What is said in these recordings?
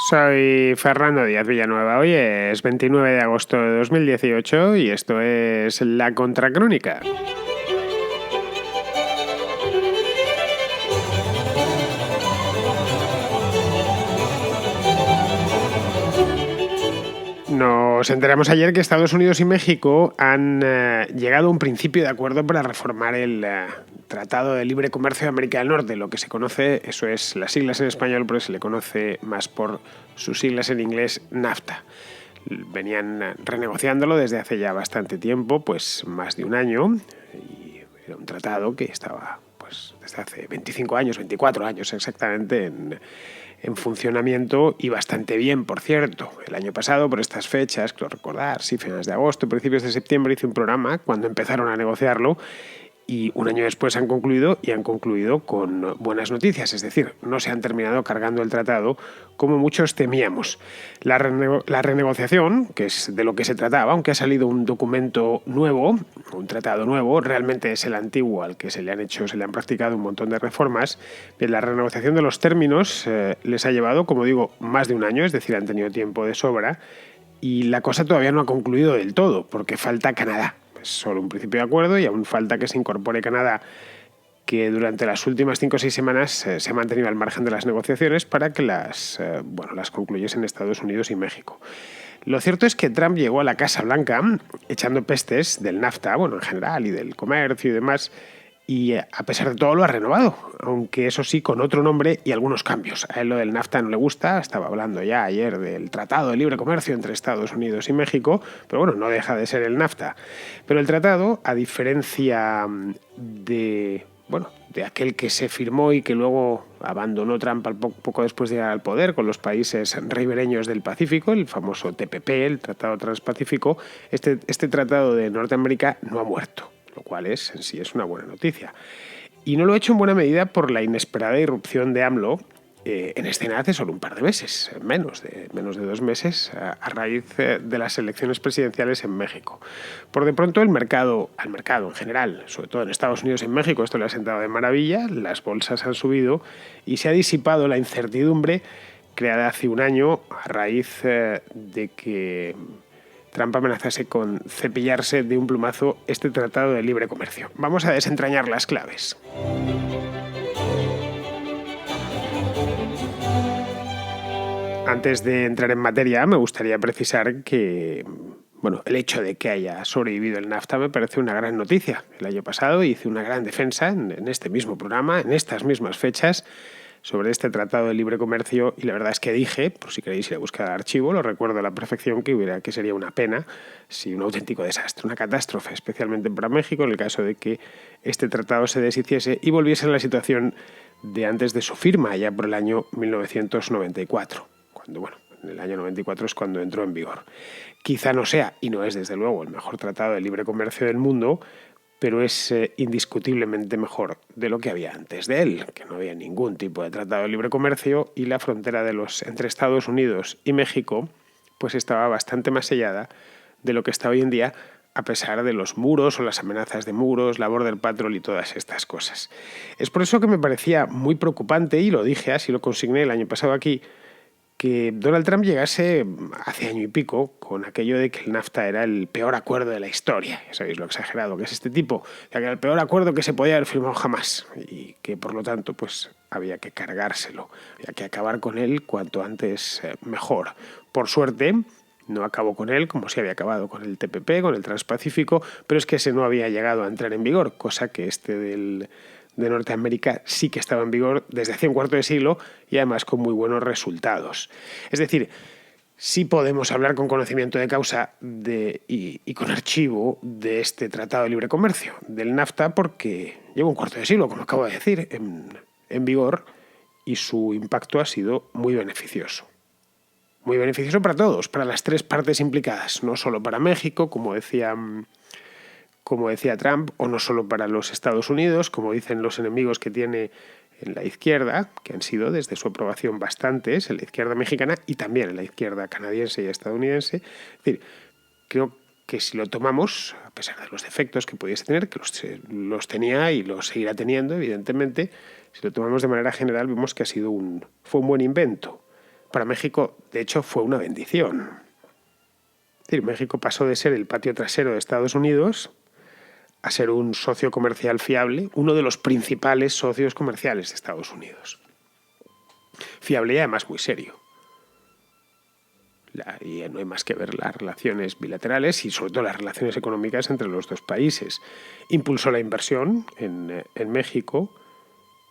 Soy Fernando Díaz Villanueva. Hoy es 29 de agosto de 2018 y esto es La Contracrónica. Nos enteramos ayer que Estados Unidos y México han llegado a un principio de acuerdo para reformar el Tratado de Libre Comercio de América del Norte, lo que se conoce, eso es las siglas en español, pero se le conoce más por sus siglas en inglés, NAFTA. Venían renegociándolo desde hace ya bastante tiempo, pues más de un año, y era un tratado que estaba pues desde hace 25 años, 24 años exactamente, en funcionamiento y bastante bien, por cierto. El año pasado, por estas fechas, creo recordar, sí, finales de agosto, principios de septiembre, hice un programa cuando empezaron a negociarlo y un año después han concluido con buenas noticias, es decir, no se han terminado cargando el tratado como muchos temíamos. La renegociación, que es de lo que se trataba, aunque ha salido un documento nuevo, un tratado nuevo, realmente es el antiguo al que se le han practicado un montón de reformas. Bien, la renegociación de los términos les ha llevado, como digo, más de un año, es decir, han tenido tiempo de sobra, y la cosa todavía no ha concluido del todo, porque falta Canadá. Es solo un principio de acuerdo y aún falta que se incorpore Canadá, que durante las últimas 5 o 6 semanas se ha mantenido al margen de las negociaciones para que las concluyesen Estados Unidos y México. Lo cierto es que Trump llegó a la Casa Blanca echando pestes del NAFTA, en general, y del comercio y demás, y a pesar de todo lo ha renovado, aunque eso sí con otro nombre y algunos cambios. A él lo del NAFTA no le gusta, estaba hablando ya ayer del Tratado de Libre Comercio entre Estados Unidos y México, pero no deja de ser el NAFTA. Pero el tratado, a diferencia de aquel que se firmó y que luego abandonó Trump poco después de llegar al poder con los países ribereños del Pacífico, el famoso TPP, el Tratado Transpacífico, este tratado de Norteamérica no ha muerto, lo cual en sí es una buena noticia. Y no lo ha hecho en buena medida por la inesperada irrupción de AMLO en escena hace solo un par de meses, menos de 2 meses, a raíz de las elecciones presidenciales en México. Por de pronto al mercado en general, sobre todo en Estados Unidos y en México, esto le ha sentado de maravilla, las bolsas han subido y se ha disipado la incertidumbre creada hace un año a raíz de que Trump amenazase con cepillarse de un plumazo este tratado de libre comercio. Vamos a desentrañar las claves. Antes de entrar en materia, me gustaría precisar que el hecho de que haya sobrevivido el NAFTA me parece una gran noticia. El año pasado hice una gran defensa en este mismo programa, en estas mismas fechas, sobre este tratado de libre comercio, y la verdad es que dije, por si queréis ir a buscar el archivo, lo recuerdo a la perfección, que sería una pena, sí, un auténtico desastre, una catástrofe, especialmente para México, en el caso de que este tratado se deshiciese y volviese a la situación de antes de su firma, ya por el año 1994. En el año 94 es cuando entró en vigor. Quizá no sea, y no es desde luego, el mejor tratado de libre comercio del mundo, pero es indiscutiblemente mejor de lo que había antes de él, que no había ningún tipo de tratado de libre comercio y la frontera entre Estados Unidos y México pues estaba bastante más sellada de lo que está hoy en día, a pesar de los muros o las amenazas de muros, la Border Patrol y todas estas cosas. Es por eso que me parecía muy preocupante, y lo dije, así lo consigné el año pasado aquí, que Donald Trump llegase hace año y pico con aquello de que el NAFTA era el peor acuerdo de la historia. Ya sabéis lo exagerado que es este tipo. O sea, que era el peor acuerdo que se podía haber firmado jamás y que, por lo tanto, pues había que cargárselo. Había que acabar con él cuanto antes mejor. Por suerte, no acabó con él como si había acabado con el TPP, con el Transpacífico, pero es que ese no había llegado a entrar en vigor, cosa que de Norteamérica sí que estaba en vigor desde hace un cuarto de siglo y además con muy buenos resultados. Es decir, sí podemos hablar con conocimiento de causa y con archivo de este Tratado de Libre Comercio, del NAFTA, porque lleva un cuarto de siglo, como acabo de decir, en vigor, y su impacto ha sido muy beneficioso. Muy beneficioso para todos, para las 3 partes implicadas, no solo para México, como decía Trump, o no solo para los Estados Unidos, como dicen los enemigos que tiene en la izquierda, que han sido desde su aprobación bastantes, en la izquierda mexicana y también en la izquierda canadiense y estadounidense. Es decir, creo que si lo tomamos, a pesar de los defectos que pudiese tener, que los tenía y los seguirá teniendo, evidentemente, si lo tomamos de manera general, vemos que fue un buen invento. para México, de hecho, fue una bendición. Es decir, México pasó de ser el patio trasero de Estados Unidos a ser un socio comercial fiable, uno de los principales socios comerciales de Estados Unidos. Fiable y además muy serio. Y no hay más que ver las relaciones bilaterales y sobre todo las relaciones económicas entre los dos países. Impulsó la inversión en México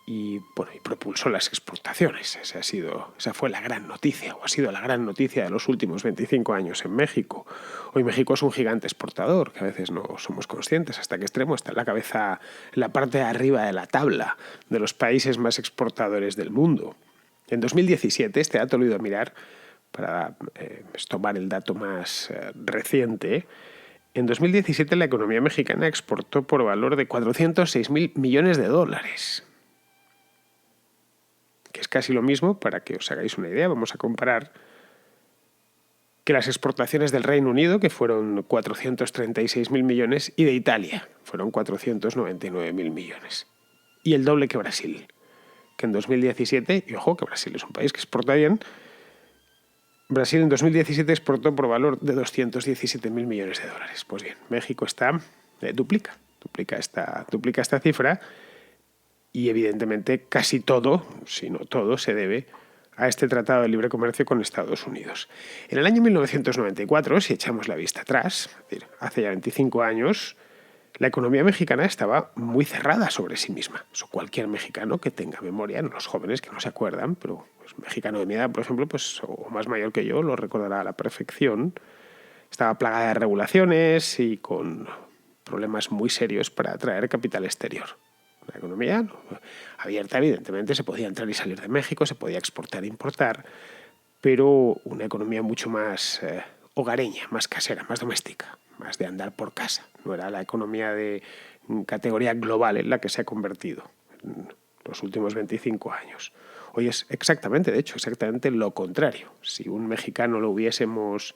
y propulsó las exportaciones. Esa fue la gran noticia, o ha sido la gran noticia de los últimos 25 años en México. Hoy México es un gigante exportador, que a veces no somos conscientes hasta qué extremo está en la cabeza, en la parte de arriba de la tabla de los países más exportadores del mundo. En 2017, este dato lo he ido a mirar para tomar el dato más reciente. En 2017 la economía mexicana exportó por valor de 406.000 millones de dólares. Que es casi lo mismo, para que os hagáis una idea, vamos a comparar que las exportaciones del Reino Unido, que fueron 436.000 millones, y de Italia, fueron 499.000 millones. Y el doble que Brasil, que en 2017, y ojo que Brasil es un país que exporta bien, Brasil en 2017 exportó por valor de 217.000 millones de dólares. Pues bien, México duplica esta cifra. Y evidentemente casi todo, si no todo, se debe a este Tratado de Libre Comercio con Estados Unidos. En el año 1994, si echamos la vista atrás, es decir, hace ya 25 años, la economía mexicana estaba muy cerrada sobre sí misma. Eso cualquier mexicano que tenga memoria, no los jóvenes que no se acuerdan, pero mexicano de mi edad, por ejemplo, o más mayor que yo, lo recordará a la perfección. Estaba plagada de regulaciones y con problemas muy serios para atraer capital exterior. Una economía abierta, evidentemente, se podía entrar y salir de México, se podía exportar e importar, pero una economía mucho más hogareña, más casera, más doméstica, más de andar por casa. No era la economía de categoría global en la que se ha convertido en los últimos 25 años. Hoy es exactamente lo contrario. Si un mexicano lo hubiésemos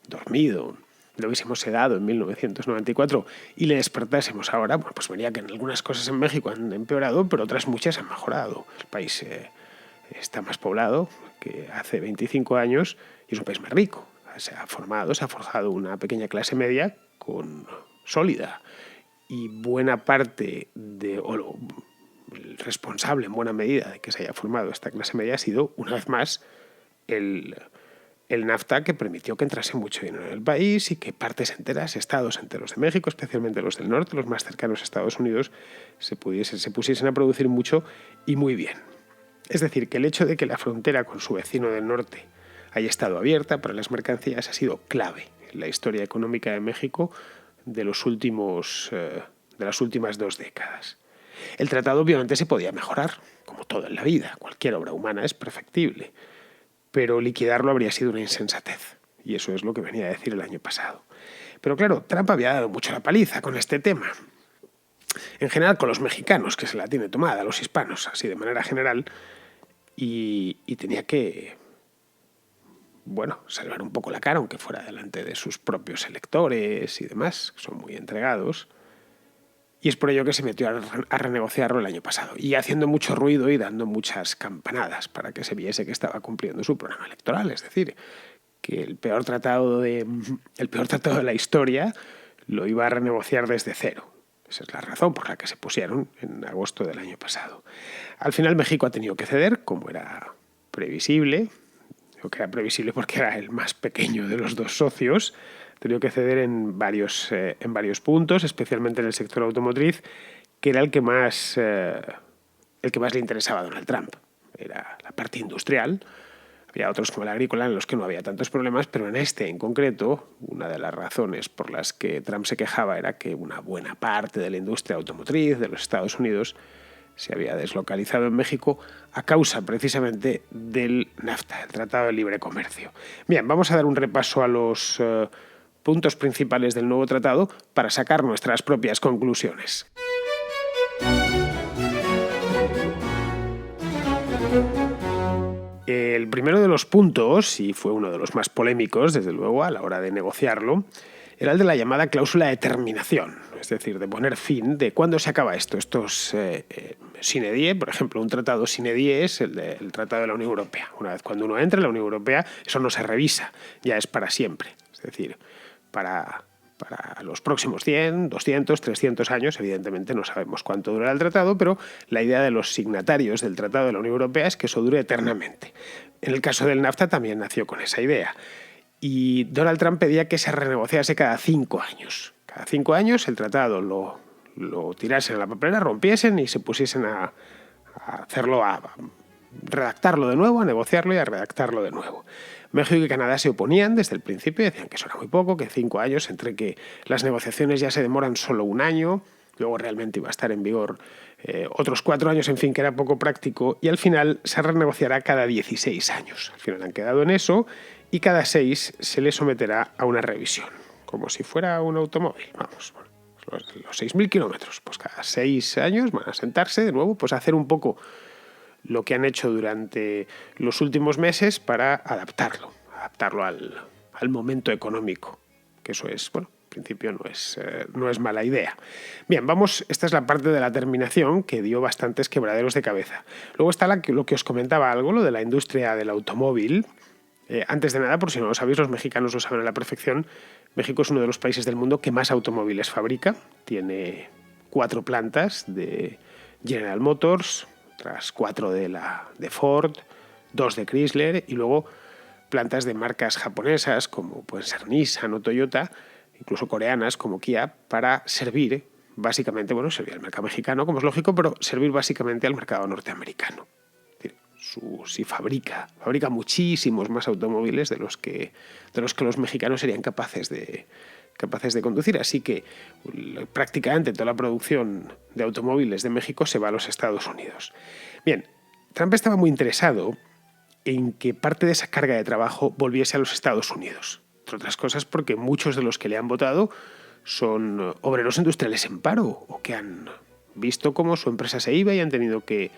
dormido, lo hubiésemos sedado en 1994 y le despertásemos ahora, pues vería que en algunas cosas en México han empeorado, pero otras muchas han mejorado. El país está más poblado que hace 25 años y es un país más rico. Se ha forjado una pequeña clase media sólida, y buena parte el responsable en buena medida de que se haya formado esta clase media ha sido, una vez más, el NAFTA, que permitió que entrase mucho dinero en el país y que partes enteras, estados enteros de México, especialmente los del norte, los más cercanos a Estados Unidos, se pusiesen a producir mucho y muy bien. Es decir, que el hecho de que la frontera con su vecino del norte haya estado abierta para las mercancías ha sido clave en la historia económica de México de las últimas 2 décadas. El tratado obviamente se podía mejorar, como todo en la vida. Cualquier obra humana es perfectible, pero liquidarlo habría sido una insensatez. Y eso es lo que venía a decir el año pasado. Pero claro, Trump había dado mucho la paliza con este tema. En general con los mexicanos, que se la tiene tomada, los hispanos, así de manera general, y tenía que salvar un poco la cara, aunque fuera delante de sus propios electores y demás, que son muy entregados. Y es por ello que se metió a renegociarlo el año pasado, y haciendo mucho ruido y dando muchas campanadas para que se viese que estaba cumpliendo su programa electoral. Es decir, que el peor tratado de la historia lo iba a renegociar desde cero. Esa es la razón por la que se pusieron en agosto del año pasado. Al final México ha tenido que ceder, como era previsible. Creo que era previsible porque era el más pequeño de los dos socios. Ha tenido que ceder en varios puntos, especialmente en el sector automotriz, que era el que más le interesaba a Donald Trump. Era la parte industrial. Había otros como la agrícola en los que no había tantos problemas, pero en este en concreto, una de las razones por las que Trump se quejaba era que una buena parte de la industria automotriz de los Estados Unidos se había deslocalizado en México a causa precisamente del NAFTA, el Tratado de Libre Comercio. Bien, vamos a dar un repaso a los puntos principales del nuevo tratado para sacar nuestras propias conclusiones. El primero de los puntos, y fue uno de los más polémicos, desde luego, a la hora de negociarlo, era el de la llamada cláusula de terminación, es decir, de poner fin de cuándo se acaba esto. sine die. Por ejemplo, un tratado sine die es el Tratado de la Unión Europea. Una vez cuando uno entra en la Unión Europea, eso no se revisa, ya es para siempre. Es decir, para los próximos 100, 200, 300 años, evidentemente no sabemos cuánto durará el tratado, pero la idea de los signatarios del Tratado de la Unión Europea es que eso dure eternamente. En el caso del NAFTA también nació con esa idea. Y Donald Trump pedía que se renegociase cada 5 años. Cada 5 años el tratado lo tirasen a la papelera, rompiesen y se pusiesen a hacerlo, a redactarlo de nuevo, a negociarlo y a redactarlo de nuevo. México y Canadá se oponían desde el principio, decían que eso era muy poco, que 5 años, entre que las negociaciones ya se demoran solo 1 año, luego realmente iba a estar en vigor otros 4 años, en fin, que era poco práctico, y al final se renegociará cada 16 años. Al final han quedado en eso y cada 6 se le someterá a una revisión, como si fuera un automóvil, vamos, los 6.000 kilómetros, pues cada 6 años van a sentarse de nuevo, pues a hacer un poco lo que han hecho durante los últimos meses para adaptarlo al momento económico, que eso es, bueno, en principio no es mala idea. Bien, vamos, esta es la parte de la terminación que dio bastantes quebraderos de cabeza. Luego está lo que os comentaba algo, lo de la industria del automóvil. Antes de nada, por si no lo sabéis, los mexicanos lo saben a la perfección, México es uno de los países del mundo que más automóviles fabrica. Tiene 4 plantas de General Motors, otras 4 de Ford, 2 de Chrysler y luego plantas de marcas japonesas como pueden ser Nissan o Toyota, incluso coreanas como Kia, para servir básicamente, bueno, servir al mercado mexicano, como es lógico, pero servir básicamente al mercado norteamericano. Sí fabrica muchísimos más automóviles de los que los mexicanos serían capaces de conducir. Así que prácticamente toda la producción de automóviles de México se va a los Estados Unidos. Bien, Trump estaba muy interesado en que parte de esa carga de trabajo volviese a los Estados Unidos. Entre otras cosas porque muchos de los que le han votado son obreros industriales en paro o que han visto cómo su empresa se iba y han tenido que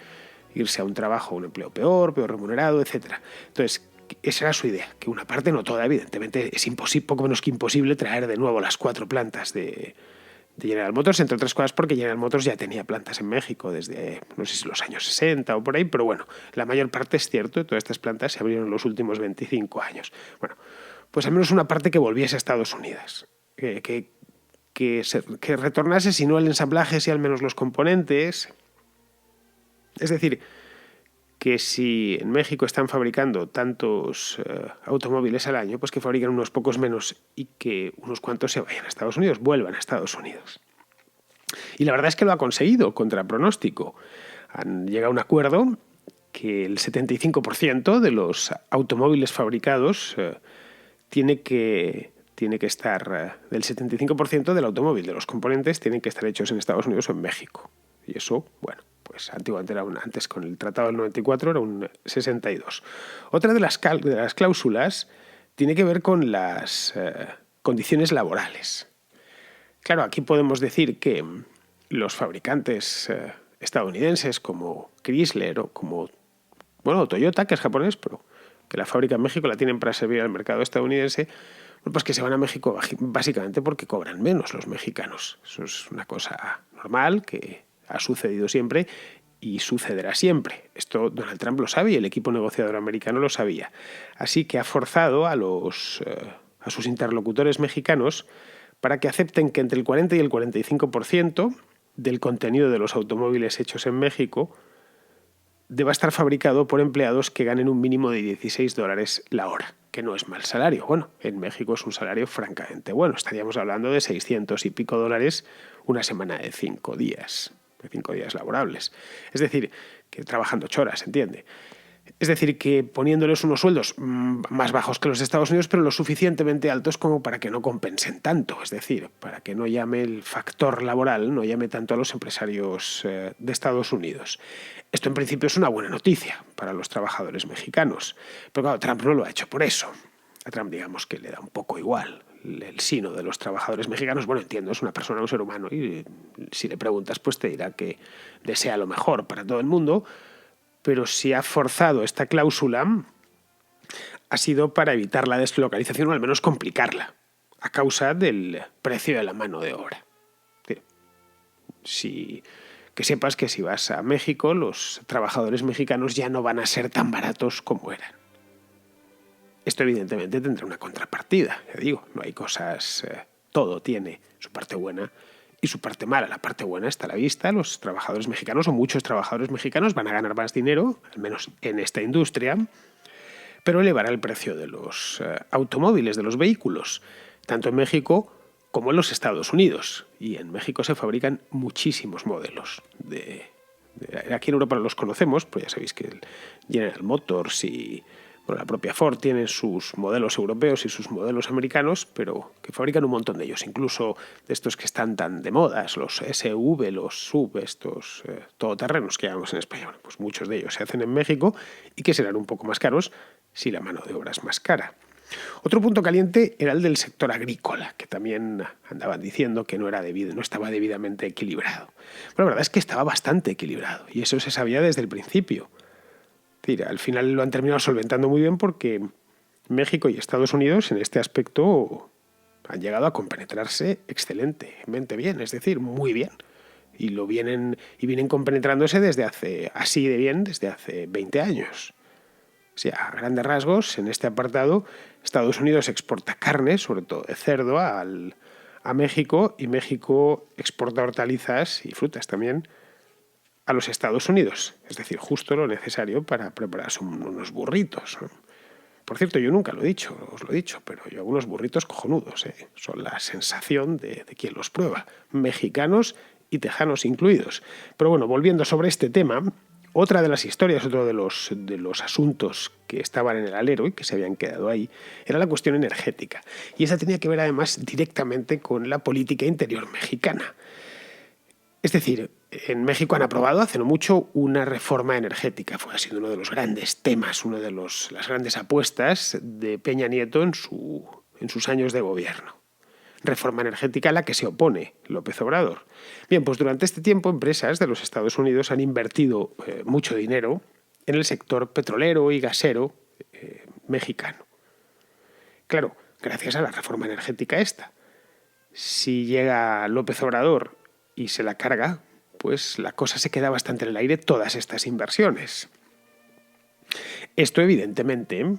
irse a un trabajo, un empleo peor remunerado, etc. Entonces, esa era su idea, que una parte, no toda, evidentemente, es imposible, poco menos que imposible traer de nuevo las 4 plantas de General Motors, entre otras cosas porque General Motors ya tenía plantas en México desde, no sé si los años 60 o por ahí, pero bueno, la mayor parte es cierto, todas estas plantas se abrieron en los últimos 25 años. Bueno, pues al menos una parte que volviese a Estados Unidos, que retornase, si no el ensamblaje, si al menos los componentes. Es decir, que si en México están fabricando tantos automóviles al año, pues que fabriquen unos pocos menos y que unos cuantos se vayan a Estados Unidos, vuelvan a Estados Unidos. Y la verdad es que lo ha conseguido, contra pronóstico. Han llegado a un acuerdo que el 75% de los automóviles fabricados tiene que estar, del 75% del automóvil, de los componentes, tienen que estar hechos en Estados Unidos o en México. Y eso, bueno, pues antiguamente antes con el Tratado del 94 era un 62. Otra de las cláusulas tiene que ver con las condiciones laborales. Claro, aquí podemos decir que los fabricantes estadounidenses como Chrysler o como, bueno, Toyota, que es japonés, pero que la fábrica en México la tienen para servir al mercado estadounidense, pues que se van a México básicamente porque cobran menos los mexicanos. Eso es una cosa normal que ha sucedido siempre y sucederá siempre. Esto Donald Trump lo sabe y el equipo negociador americano lo sabía. Así que ha forzado a sus interlocutores mexicanos para que acepten que entre el 40 y el 45% del contenido de los automóviles hechos en México deba estar fabricado por empleados que ganen un mínimo de $16 la hora, que no es mal salario. Bueno, en México es un salario francamente bueno. Estaríamos hablando de 600 y pico dólares una semana de 5 días. De 5 días laborables. Es decir, que trabajando 8 horas, ¿entiende? Es decir, que poniéndoles unos sueldos más bajos que los de Estados Unidos, pero lo suficientemente altos como para que no compensen tanto. Es decir, para que no llame el factor laboral, no llame tanto a los empresarios de Estados Unidos. Esto en principio es una buena noticia para los trabajadores mexicanos. Pero claro, Trump no lo ha hecho por eso. A Trump digamos que le da un poco igual el sino de los trabajadores mexicanos. Bueno, entiendo, es una persona, un ser humano, y si le preguntas, pues te dirá que desea lo mejor para todo el mundo, pero si ha forzado esta cláusula ha sido para evitar la deslocalización o al menos complicarla, a causa del precio de la mano de obra. Que que sepas que si vas a México, los trabajadores mexicanos ya no van a ser tan baratos como eran. Esto evidentemente tendrá una contrapartida, ya digo, no hay cosas, todo tiene su parte buena y su parte mala. La parte buena está a la vista, los trabajadores mexicanos o muchos trabajadores mexicanos van a ganar más dinero, al menos en esta industria, pero elevará el precio de los automóviles, de los vehículos, tanto en México como en los Estados Unidos. Y en México se fabrican muchísimos modelos. Aquí en Europa los conocemos, pues ya sabéis que el General Motors y la propia Ford tienen sus modelos europeos y sus modelos americanos, pero que fabrican un montón de ellos, incluso de estos que están tan de moda, los SUV, los SUV, estos todoterrenos que llamamos en España. Bueno, pues muchos de ellos se hacen en México y que serán un poco más caros si la mano de obra es más cara. Otro punto caliente era el del sector agrícola, que también andaban diciendo que no estaba debidamente equilibrado. Bueno, la verdad es que estaba bastante equilibrado y eso se sabía desde el principio. Es decir, al final lo han terminado solventando muy bien porque México y Estados Unidos en este aspecto han llegado a compenetrarse excelentemente bien, es decir, muy bien. Y vienen compenetrándose desde hace 20 años. O sea, a grandes rasgos, en este apartado, Estados Unidos exporta carne, sobre todo de cerdo, a México, y México exporta hortalizas y frutas también a los Estados Unidos. Es decir, justo lo necesario para prepararse unos burritos, ¿no? Por cierto, yo nunca lo he dicho, os lo he dicho, pero yo hago unos burritos cojonudos, ¿eh? Son la sensación de quien los prueba, mexicanos y tejanos incluidos. Pero bueno, volviendo sobre este tema, otra de las historias, otro de los asuntos que estaban en el alero y que se habían quedado ahí, era la cuestión energética. Y esa tenía que ver además directamente con la política interior mexicana. Es decir, en México han aprobado hace no mucho una reforma energética. Fue sido uno de los grandes temas, una de las grandes apuestas de Peña Nieto en sus años de gobierno. Reforma energética a la que se opone López Obrador. Bien, pues durante este tiempo empresas de los Estados Unidos han invertido mucho dinero en el sector petrolero y gasero mexicano. Claro, gracias a la reforma energética esta. Si llega López Obrador y se la carga, pues la cosa se queda bastante en el aire, todas estas inversiones. Esto, evidentemente,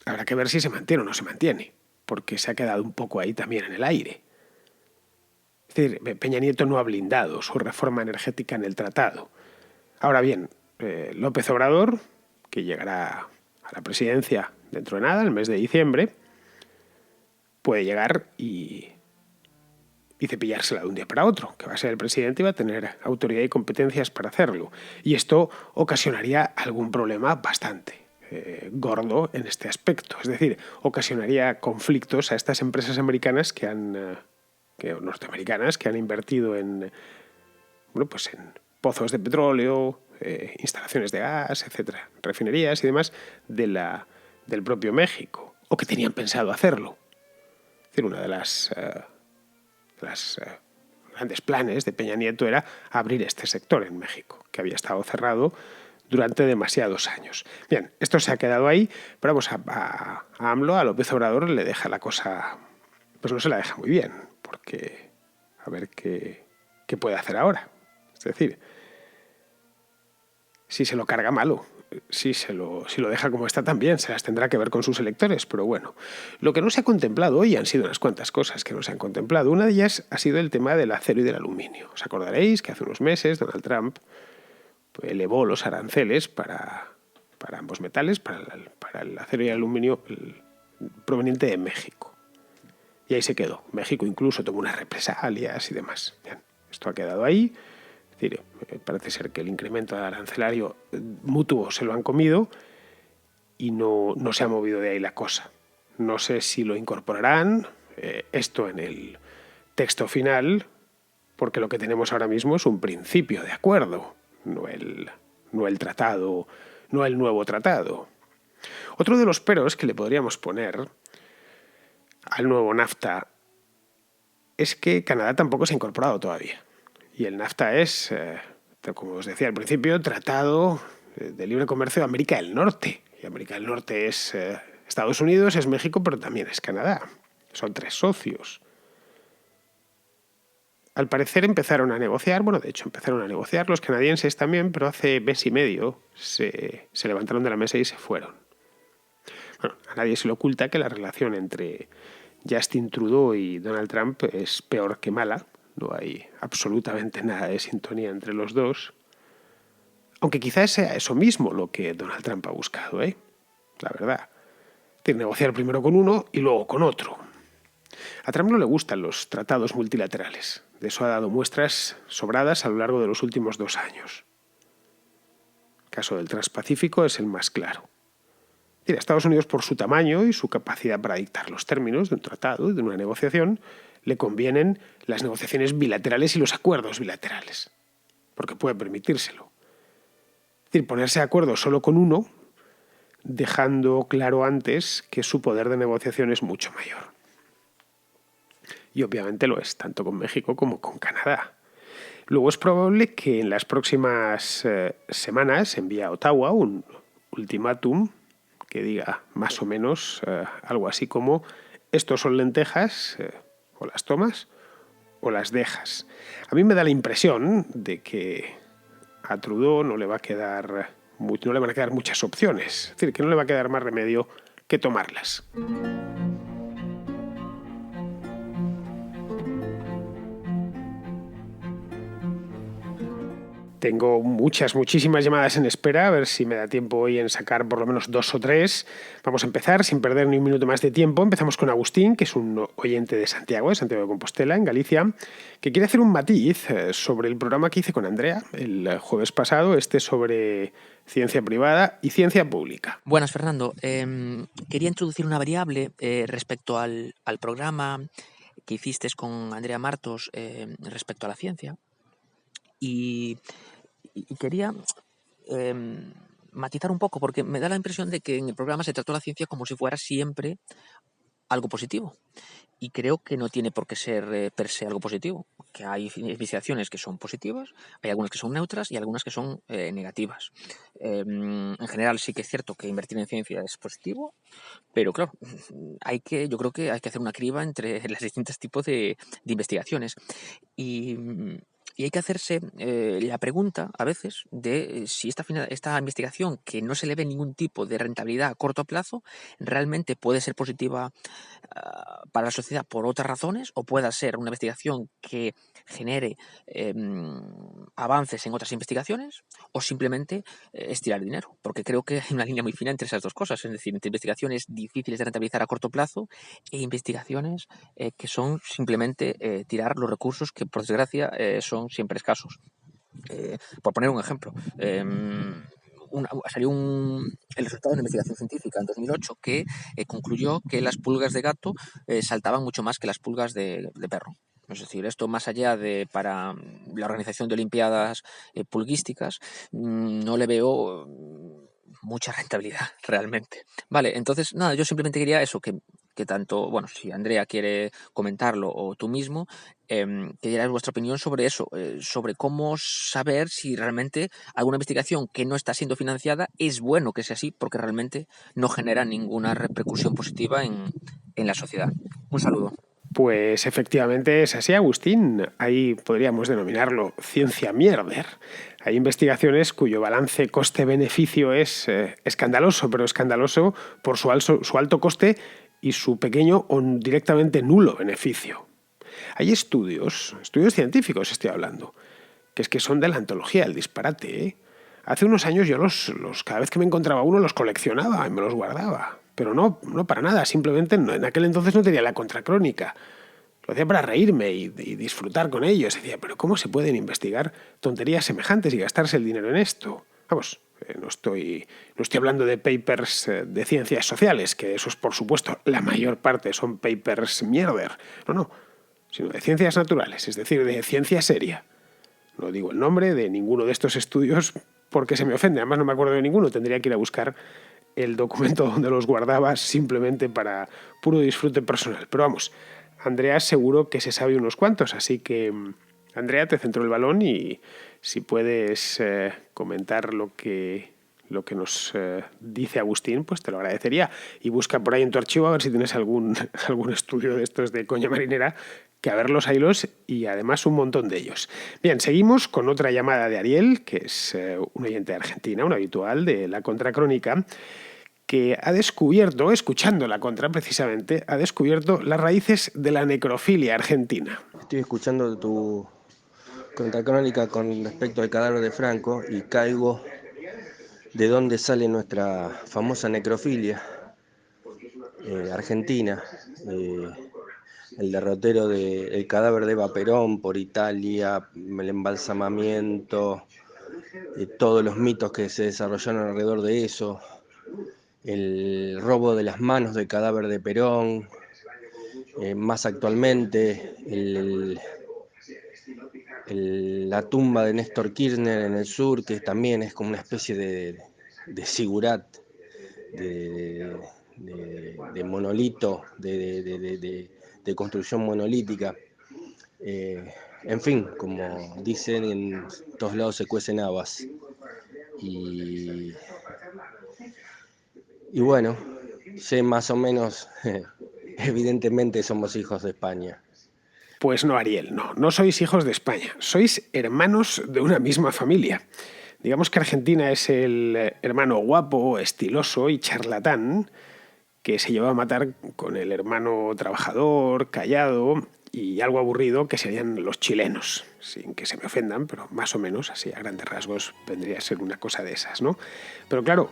habrá que ver si se mantiene o no se mantiene, porque se ha quedado un poco ahí también en el aire. Es decir, Peña Nieto no ha blindado su reforma energética en el tratado. Ahora bien, López Obrador, que llegará a la presidencia dentro de nada, el mes de diciembre, puede llegar y cepillársela de un día para otro, que va a ser el presidente y va a tener autoridad y competencias para hacerlo. Y esto ocasionaría algún problema bastante gordo en este aspecto. Es decir, ocasionaría conflictos a estas empresas americanas norteamericanas que han invertido en pozos de petróleo, instalaciones de gas, etcétera, refinerías y demás del propio México, o que tenían pensado hacerlo. Es decir, una de las grandes planes de Peña Nieto era abrir este sector en México, que había estado cerrado durante demasiados años. Bien, esto se ha quedado ahí, pero vamos a AMLO, a López Obrador, le deja la cosa, pues no se la deja muy bien, porque a ver qué puede hacer ahora. Es decir, si se lo carga malo, si lo deja como está también, se las tendrá que ver con sus electores, pero bueno. Lo que no se ha contemplado hoy han sido unas cuantas cosas que no se han contemplado. Una de ellas ha sido el tema del acero y del aluminio. Os acordaréis que hace unos meses Donald Trump elevó los aranceles para ambos metales, para el acero y el aluminio proveniente de México. Y ahí se quedó. México incluso tomó unas represalias y demás. Bien, esto ha quedado ahí. Es decir, parece ser que el incremento arancelario mutuo se lo han comido y no se ha movido de ahí la cosa. No sé si lo incorporarán esto en el texto final, porque lo que tenemos ahora mismo es un principio de acuerdo, no el tratado, no el nuevo tratado. Otro de los peros que le podríamos poner al nuevo NAFTA es que Canadá tampoco se ha incorporado todavía. Y el NAFTA es, como os decía al principio, Tratado de Libre Comercio de América del Norte. Y América del Norte es Estados Unidos, es México, pero también es Canadá. Son 3 socios. al parecer empezaron a negociar, bueno, de hecho empezaron a negociar los canadienses también, pero hace mes y medio se levantaron de la mesa y se fueron. Bueno, a nadie se le oculta que la relación entre Justin Trudeau y Donald Trump es peor que mala. No hay absolutamente nada de sintonía entre los dos. Aunque quizás sea eso mismo lo que Donald Trump ha buscado, la verdad. Es decir, negociar primero con uno y luego con otro. A Trump no le gustan los tratados multilaterales. De eso ha dado muestras sobradas a lo largo de los últimos 2 años. El caso del Transpacífico es el más claro. Es decir, a Estados Unidos, por su tamaño y su capacidad para dictar los términos de un tratado y de una negociación, le convienen las negociaciones bilaterales y los acuerdos bilaterales, porque puede permitírselo. Es decir, ponerse de acuerdo solo con uno, dejando claro antes que su poder de negociación es mucho mayor. Y obviamente lo es, tanto con México como con Canadá. Luego es probable que en las próximas semanas envíe a Ottawa un ultimátum que diga más o menos algo así como: estos son lentejas, o las tomas o las dejas. A mí me da la impresión de que a Trudeau no le van a quedar muchas opciones. Es decir, que no le va a quedar más remedio que tomarlas. Tengo muchísimas llamadas en espera, a ver si me da tiempo hoy en sacar por lo menos 2 o 3. Vamos a empezar sin perder ni un minuto más de tiempo. Empezamos con Agustín, que es un oyente de Santiago de Compostela, en Galicia, que quiere hacer un matiz sobre el programa que hice con Andrea el jueves pasado, sobre ciencia privada y ciencia pública. Buenas, Fernando. Quería introducir una variable respecto al programa que hiciste con Andrea Martos respecto a la ciencia. Y quería matizar un poco, porque me da la impresión de que en el programa se trató la ciencia como si fuera siempre algo positivo. Y creo que no tiene por qué ser per se algo positivo, que hay investigaciones que son positivas, hay algunas que son neutras y algunas que son negativas. En general sí que es cierto que invertir en ciencia es positivo, pero claro, yo creo que hay que hacer una criba entre los distintos tipos de investigaciones. Y hay que hacerse la pregunta a veces de si esta investigación, que no se le ve ningún tipo de rentabilidad a corto plazo, realmente puede ser positiva para la sociedad por otras razones, o pueda ser una investigación que genere avances en otras investigaciones, o simplemente estirar dinero, porque creo que hay una línea muy fina entre esas dos cosas, es decir, entre investigaciones difíciles de rentabilizar a corto plazo e investigaciones que son simplemente tirar los recursos que, por desgracia, son siempre escasos. Por poner un ejemplo, salió el resultado de una investigación científica en 2008 que concluyó que las pulgas de gato saltaban mucho más que las pulgas de perro. Es decir, esto más allá de para la organización de olimpiadas pulguísticas, no le veo mucha rentabilidad realmente. Vale, entonces, nada, yo simplemente quería eso, que tanto, bueno, si Andrea quiere comentarlo o tú mismo, que dierais vuestra opinión sobre eso, sobre cómo saber si realmente alguna investigación que no está siendo financiada es bueno que sea así, porque realmente no genera ninguna repercusión positiva en la sociedad. Un saludo. Pues efectivamente es así, Agustín. Ahí podríamos denominarlo ciencia mierder. Hay investigaciones cuyo balance coste-beneficio es escandaloso, pero escandaloso por su alto coste y su pequeño o directamente nulo beneficio. Hay estudios científicos estoy hablando, que son de la antología, el disparate. Hace unos años yo cada vez que me encontraba uno los coleccionaba y me los guardaba. Pero no para nada, simplemente en aquel entonces no tenía la contracrónica. Lo hacía para reírme y disfrutar con ellos. Decía, pero ¿cómo se pueden investigar tonterías semejantes y gastarse el dinero en esto? Vamos, no estoy hablando de papers de ciencias sociales, que esos, por supuesto, la mayor parte son papers mierder. No, sino de ciencias naturales, es decir, de ciencia seria. No digo el nombre de ninguno de estos estudios porque se me ofende, además no me acuerdo de ninguno, tendría que ir a buscar el documento donde los guardaba simplemente para puro disfrute personal. Pero vamos, Andrea seguro que se sabe unos cuantos, así que Andrea, te centro el balón y si puedes comentar lo que nos dice Agustín, pues te lo agradecería. Y busca por ahí en tu archivo a ver si tienes algún estudio de estos de coña marinera que a verlos haylos y además un montón de ellos. Bien, seguimos con otra llamada de Ariel, que es un oyente de Argentina, un habitual de la Contracrónica, que ha descubierto, escuchando la Contra precisamente, ha descubierto las raíces de la necrofilia argentina. Estoy escuchando tu Contracrónica con respecto al cadáver de Franco y caigo de dónde sale nuestra famosa necrofilia argentina. El derrotero del cadáver de Eva Perón por Italia, el embalsamamiento, todos los mitos que se desarrollaron alrededor de eso, el robo de las manos del cadáver de Perón, más actualmente la tumba de Néstor Kirchner en el sur, que también es como una especie de sigurat, de monolito, de construcción monolítica. En fin, como dicen, en todos lados se cuecen habas. Y bueno, sé más o menos, evidentemente somos hijos de España. Pues no, Ariel, no sois hijos de España, sois hermanos de una misma familia. Digamos que Argentina es el hermano guapo, estiloso y charlatán que se lleva a matar con el hermano trabajador, callado y algo aburrido que serían los chilenos, sin que se me ofendan, pero más o menos, así a grandes rasgos, vendría a ser una cosa de esas, ¿no? Pero claro,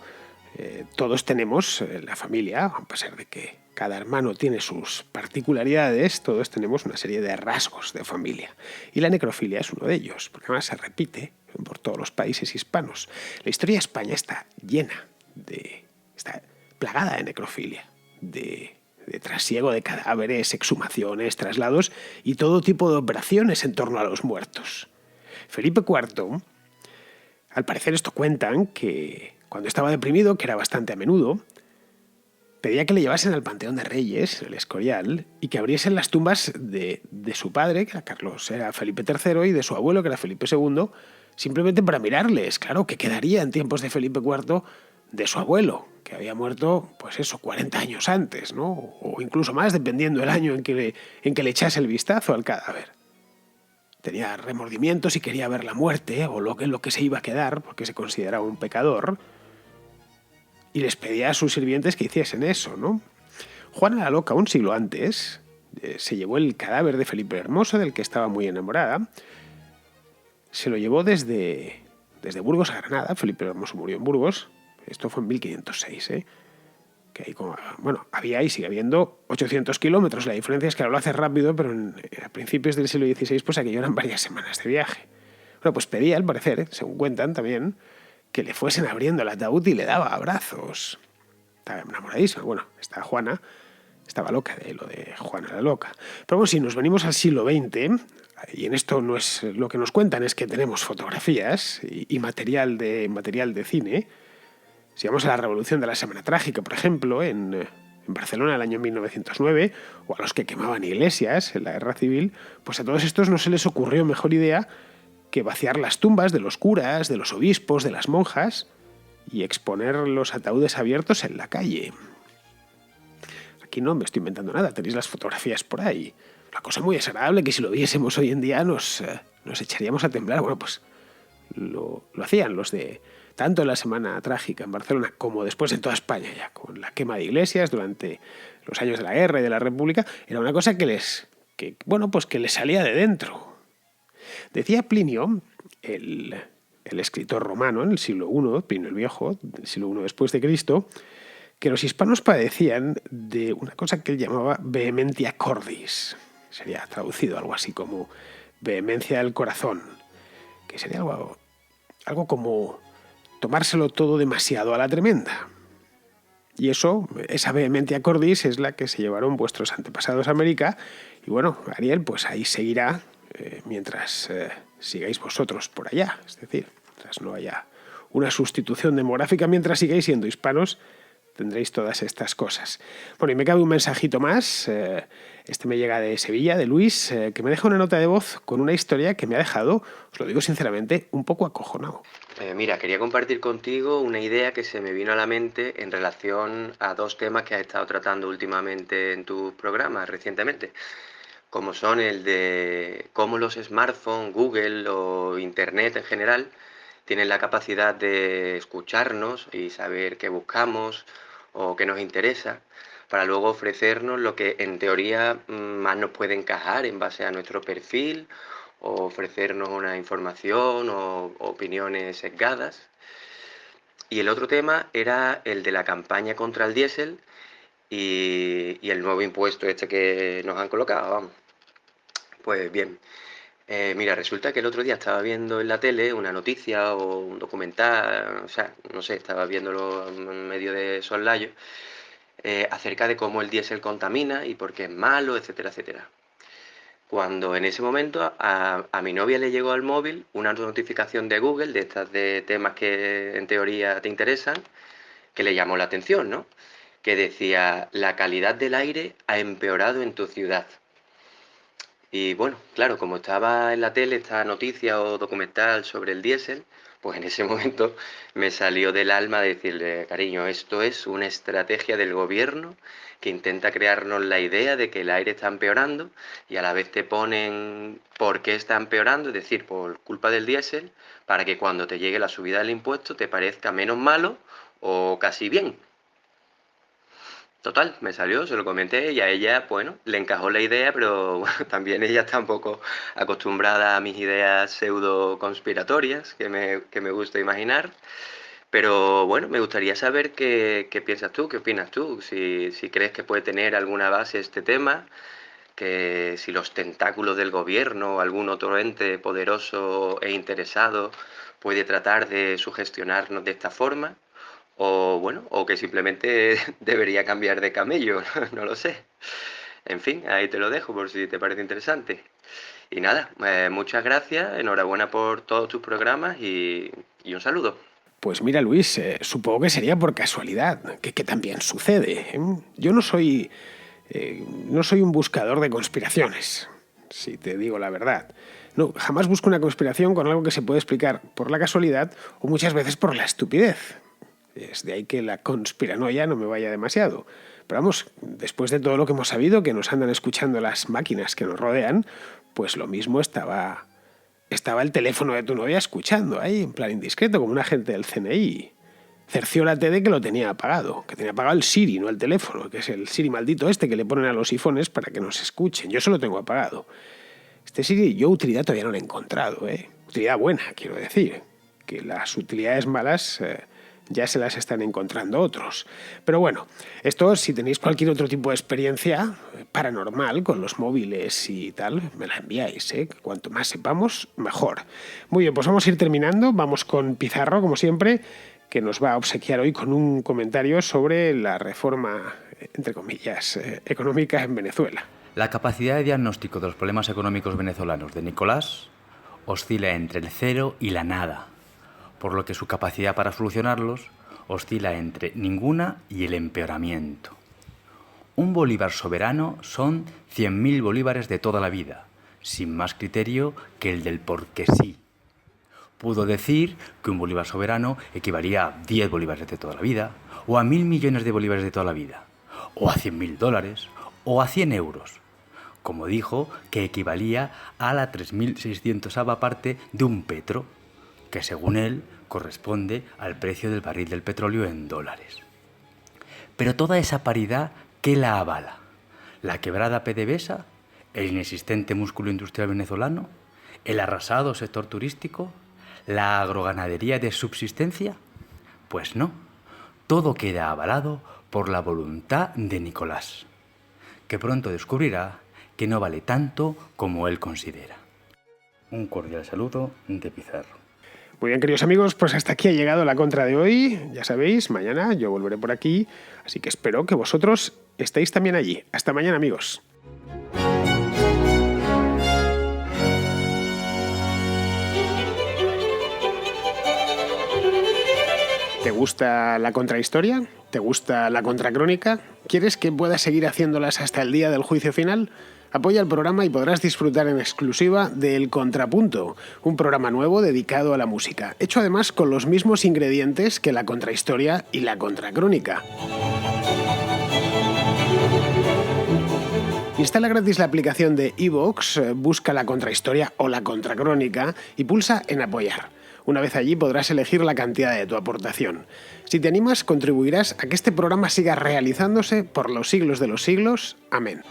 todos tenemos la familia, a pesar de que cada hermano tiene sus particularidades, todos tenemos una serie de rasgos de familia. Y la necrofilia es uno de ellos, porque además se repite por todos los países hispanos. La historia de España está llena está plagada de necrofilia, de trasiego de cadáveres, exhumaciones, traslados y todo tipo de operaciones en torno a los muertos. Felipe IV, al parecer esto cuentan que cuando estaba deprimido, que era bastante a menudo, pedía que le llevasen al Panteón de Reyes, el Escorial, y que abriesen las tumbas de su padre, que era Felipe III, y de su abuelo, que era Felipe II, simplemente para mirarles, claro, que quedaría en tiempos de Felipe IV de su abuelo, que había muerto, pues eso, 40 años antes, ¿no? O incluso más, dependiendo del año en que le echase el vistazo al cadáver. Tenía remordimientos y quería ver la muerte, o lo que se iba a quedar, porque se consideraba un pecador, y les pedía a sus sirvientes que hiciesen eso, ¿no? Juana la Loca, un siglo antes, se llevó el cadáver de Felipe el Hermoso, del que estaba muy enamorada. Se lo llevó desde Burgos a Granada. Felipe el Hermoso murió en Burgos. Esto fue en 1506, ¿eh? Que ahí había y sigue habiendo 800 kilómetros. La diferencia es que ahora lo hace rápido, pero a principios del siglo XVI, pues aquello eran varias semanas de viaje. Bueno, pues pedía, al parecer, según cuentan también, que le fuesen abriendo el ataúd y le daba abrazos. Estaba enamoradísima. Bueno, esta Juana estaba loca de lo de Juana la Loca. Pero bueno, si nos venimos al siglo XX, y en esto no es lo que nos cuentan, es que tenemos fotografías y material de cine. Si vamos a la Revolución de la Semana Trágica, por ejemplo, en Barcelona el año 1909, o a los que quemaban iglesias en la Guerra Civil, pues a todos estos no se les ocurrió mejor idea que vaciar las tumbas de los curas, de los obispos, de las monjas y exponer los ataúdes abiertos en la calle. Aquí no me estoy inventando nada, tenéis las fotografías por ahí. Una cosa muy desagradable que si lo viésemos hoy en día nos echaríamos a temblar. Bueno, pues lo hacían los de tanto en la Semana Trágica en Barcelona como después en toda España, ya con la quema de iglesias durante los años de la guerra y de la República. Era una cosa que les salía de dentro. Decía Plinio, el escritor romano en el siglo I, Plinio el Viejo, del siglo I después de Cristo, que los hispanos padecían de una cosa que él llamaba vehementia cordis. Sería traducido algo así como vehemencia del corazón, que sería algo como tomárselo todo demasiado a la tremenda. Y esa vehementia cordis es la que se llevaron vuestros antepasados a América. Y bueno, Ariel, pues ahí seguirá mientras sigáis vosotros por allá. Es decir, mientras no haya una sustitución demográfica, mientras sigáis siendo hispanos, tendréis todas estas cosas. Bueno, y me cabe un mensajito más. Este me llega de Sevilla, de Luis, que me deja una nota de voz con una historia que me ha dejado, os lo digo sinceramente, un poco acojonado. Mira, quería compartir contigo una idea que se me vino a la mente en relación a dos temas que has estado tratando últimamente en tus programas recientemente. como son el de cómo los smartphones, Google o Internet en general tienen la capacidad de escucharnos y saber qué buscamos o qué nos interesa, para luego ofrecernos lo que en teoría más nos puede encajar en base a nuestro perfil, o ofrecernos una información o opiniones sesgadas. Y el otro tema era el de la campaña contra el diésel y el nuevo impuesto este que nos han colocado, vamos. Pues bien, mira, resulta que el otro día estaba viendo en la tele una noticia o un documental, o sea, no sé, estaba viéndolo en medio de soslayo, acerca de cómo el diésel contamina y por qué es malo, etcétera, etcétera. Cuando en ese momento a mi novia le llegó al móvil una notificación de Google, de estas de temas que en teoría te interesan, que le llamó la atención, ¿no? Que decía: la calidad del aire ha empeorado en tu ciudad. Y bueno, claro, como estaba en la tele esta noticia o documental sobre el diésel, pues en ese momento me salió del alma decirle: cariño, esto es una estrategia del gobierno que intenta crearnos la idea de que el aire está empeorando, y a la vez te ponen por qué está empeorando, es decir, por culpa del diésel, para que cuando te llegue la subida del impuesto te parezca menos malo o casi bien. Total, me salió, se lo comenté y a ella, bueno, le encajó la idea, pero bueno, también ella está un poco acostumbrada a mis ideas pseudo conspiratorias, que me gusta imaginar. Pero bueno, me gustaría saber qué piensas tú, qué opinas tú, si crees que puede tener alguna base este tema, que si los tentáculos del gobierno o algún otro ente poderoso e interesado puede tratar de sugestionarnos de esta forma. O bueno, o que simplemente debería cambiar de camello, no lo sé. En fin, ahí te lo dejo por si te parece interesante. Y nada, muchas gracias, enhorabuena por todos tus programas y un saludo. Pues mira, Luis, supongo que sería por casualidad, que también sucede. Yo no soy un buscador de conspiraciones, si te digo la verdad. No, jamás busco una conspiración con algo que se puede explicar por la casualidad o muchas veces por la estupidez. Es de ahí que la conspiranoia no me vaya demasiado. Pero vamos, después de todo lo que hemos sabido, que nos andan escuchando las máquinas que nos rodean, pues lo mismo estaba el teléfono de tu novia escuchando ahí, en plan indiscreto, como un agente del CNI. Cerciórate de que lo tenía apagado, que tenía apagado el Siri, no el teléfono, que es el Siri maldito este que le ponen a los iPhones para que nos escuchen. Yo solo lo tengo apagado. Este Siri yo utilidad todavía no lo he encontrado, Utilidad buena, quiero decir. Que las utilidades malas ya se las están encontrando otros. Pero bueno, esto, si tenéis cualquier otro tipo de experiencia paranormal con los móviles y tal, me la enviáis, Cuanto más sepamos, mejor. Muy bien, pues vamos a ir terminando. Vamos con Pizarro, como siempre, que nos va a obsequiar hoy con un comentario sobre la reforma, entre comillas, económica en Venezuela. La capacidad de diagnóstico de los problemas económicos venezolanos de Nicolás oscila entre el 0 y la nada, por lo que su capacidad para solucionarlos oscila entre ninguna y el empeoramiento. Un bolívar soberano son 100.000 bolívares de toda la vida, sin más criterio que el del porque sí. Pudo decir que un bolívar soberano equivalía a 10 bolívares de toda la vida, o a 1.000 millones de bolívares de toda la vida, o a 100.000 dólares, o a 100 euros, como dijo que equivalía a la 3.600ª parte de un petro, que según él corresponde al precio del barril del petróleo en dólares. Pero toda esa paridad, ¿qué la avala? ¿La quebrada PDVSA? ¿El inexistente músculo industrial venezolano? ¿El arrasado sector turístico? ¿La agroganadería de subsistencia? Pues no, todo queda avalado por la voluntad de Nicolás, que pronto descubrirá que no vale tanto como él considera. Un cordial saludo de Pizarro. Muy bien, queridos amigos, pues hasta aquí ha llegado la contra de hoy. Ya sabéis, mañana yo volveré por aquí, así que espero que vosotros estéis también allí. Hasta mañana, amigos. ¿Te gusta la contrahistoria? ¿Te gusta la contracrónica? ¿Quieres que pueda seguir haciéndolas hasta el día del juicio final? Apoya el programa y podrás disfrutar en exclusiva de El Contrapunto, un programa nuevo dedicado a la música, hecho además con los mismos ingredientes que la contrahistoria y la contracrónica. Instala gratis la aplicación de iVoox, busca la contrahistoria o la contracrónica y pulsa en apoyar. Una vez allí podrás elegir la cantidad de tu aportación. Si te animas, contribuirás a que este programa siga realizándose por los siglos de los siglos. Amén.